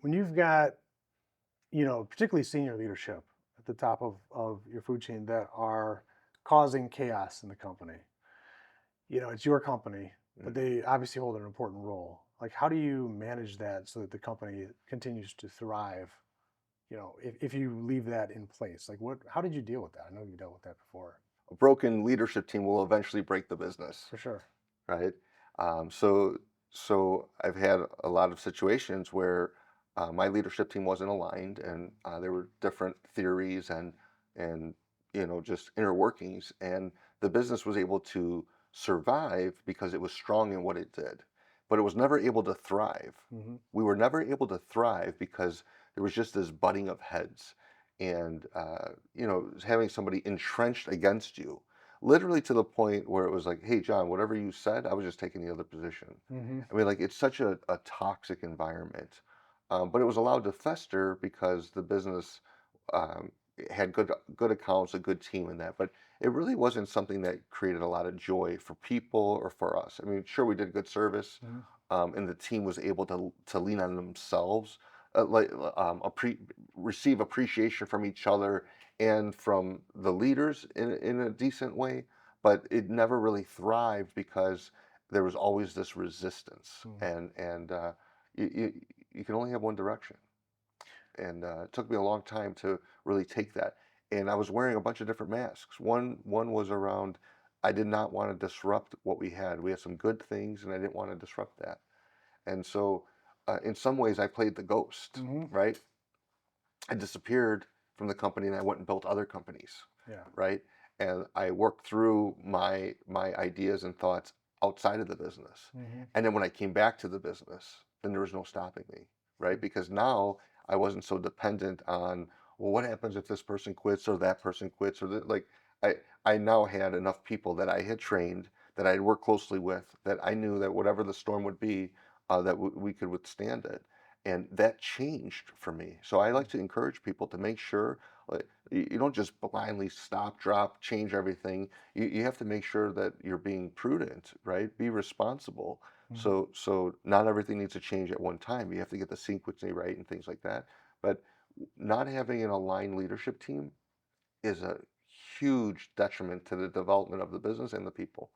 When you've got, particularly senior leadership at the top of your food chain that are causing chaos in the company, it's your company, but Mm. they obviously hold an important role. Like, how do you manage that so that the company continues to thrive? If you leave that in place, like how did you deal with that? I know you dealt with that before, A broken leadership team will eventually break the business, for sure. right? Um, so, so I've had a lot of situations where my leadership team wasn't aligned, and there were different theories and just inner workings, and the business was able to survive because it was strong in what it did, but it was never able to thrive. Hmm. We were never able to thrive because there was just this butting of heads, and having somebody entrenched against you, literally to the point where it was like, hey, John, whatever you said, I was just taking the other position. Hmm. I mean, like, it's such a toxic environment. But it was allowed to fester because the business um, had good accounts, a good team in that. But it really wasn't something that created a lot of joy for people or for us. I mean, sure, we did good service, Hmm. and the team was able to lean on themselves, receive appreciation from each other and from the leaders in a decent way, but it never really thrived because there was always this resistance, Hmm. and you can only have one direction, and it took me a long time to really take that. And I was wearing a bunch of different masks. One was around, I did not want to disrupt what we had. We had some good things, and I didn't want to disrupt that. And so, in some ways, I played the ghost, Hmm. right? I disappeared from the company and I went and built other companies, Yeah. right? And I worked through my ideas and thoughts outside of the business. Hmm. And then when I came back to the business, then there was no stopping me, right? Because now I wasn't so dependent on, well, what happens if this person quits or that person quits, or that, like, I now had enough people that I had trained, that I had worked closely with, that I knew that whatever the storm would be, we could withstand it. And that changed for me. So I like to encourage people to make sure, like, you don't just blindly stop, drop, change everything. You have to make sure that you're being prudent, right? Be responsible. Hmm. So not everything needs to change at one time. You have to get the sequencing right and things like that. But not having an aligned leadership team is a huge detriment to the development of the business and the people.